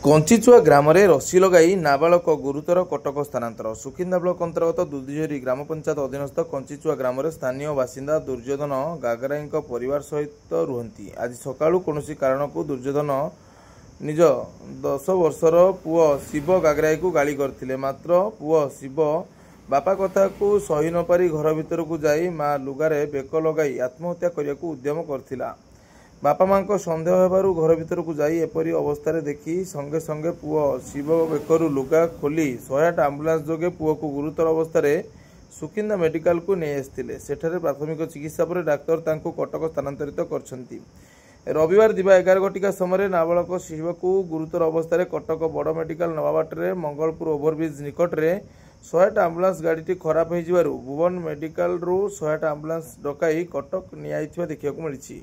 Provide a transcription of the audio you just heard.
କଞ୍ଚିଚୁଆ ଗ୍ରାମରେ ରସି ଲଗାଇ ନାବାଳକ ଗୁରୁତର କଟକ ସ୍ଥାନାନ୍ତର। ସୁକିନ୍ଦା ବ୍ଲକ ଅନ୍ତର୍ଗତ ଦୁଧିଝରି ଗ୍ରାମ ପଞ୍ଚାୟତ ଅଧୀନସ୍ଥ କଞ୍ଚିଚୁଆ ଗ୍ରାମରେ ସ୍ଥାନୀୟ ବାସିନ୍ଦା ଦୁର୍ଯ୍ୟୋଧନ ଗାଗରାଇଙ୍କ ପରିବାର ସହିତ ରୁହନ୍ତି। ଆଜି ସକାଳୁ କୌଣସି କାରଣକୁ ଦୁର୍ଯ୍ୟୋଧନ ନିଜ 10 ବର୍ଷର ପୁଅ ଶିବ ଗାଗରାଇକୁ ଗାଳି କରିଥିଲେ। ମାତ୍ର ପୁଅ ଶିବ ବାପା କଥାକୁ ସହି ନପାରି ଘର ଭିତରକୁ ଯାଇ ମା ଲୁଗାରେ ବେକ ଲଗାଇ ଆତ୍ମହତ୍ୟା କରିବାକୁ ଉଦ୍ୟମ କରିଥିଲା। ବାପା ମାଙ୍କ ସନ୍ଦେହ ହେବାରୁ ଘର ଭିତରକୁ ଯାଇ ଏପରି ଅବସ୍ଥାରେ ଦେଖି ସଙ୍ଗେ ସଙ୍ଗେ ପୁଅ ଶିବ ବେକରୁ ଲୁଗା ଖୋଲି 108 ଆମ୍ବୁଲାନ୍ସ ଯୋଗେ ପୁଅକୁ ଗୁରୁତର ଅବସ୍ଥାରେ ସୁକିନ୍ଦା ମେଡିକାଲକୁ ନେଇ ଆସିଥିଲେ। ସେଠାରେ ପ୍ରାଥମିକ ଚିକିତ୍ସା ପରେ ଡାକ୍ତର ତାଙ୍କୁ କଟକ ସ୍ଥାନାନ୍ତରିତ କରିଛନ୍ତି। ରବିବାର ଦିବା 11 ଘଟିକା ସମୟରେ ନାବାଳକ ଶିବକୁ ଗୁରୁତର ଅବସ୍ଥାରେ କଟକ ବଡ଼ ମେଡିକାଲ ନେବା ବାଟରେ ମଙ୍ଗଳପୁର ଓଭରବ୍ରିଜ ନିକଟରେ 108 ଆମ୍ବୁଲାନ୍ସ ଗାଡ଼ିଟି ଖରାପ ହୋଇଯିବାରୁ ଭୁବନ ମେଡିକାଲରୁ 108 ଆମ୍ବୁଲାନ୍ସ ଡକାଇ କଟକ ନିଆଯାଇଥିବା ଦେଖିବାକୁ ମିଳିଛି।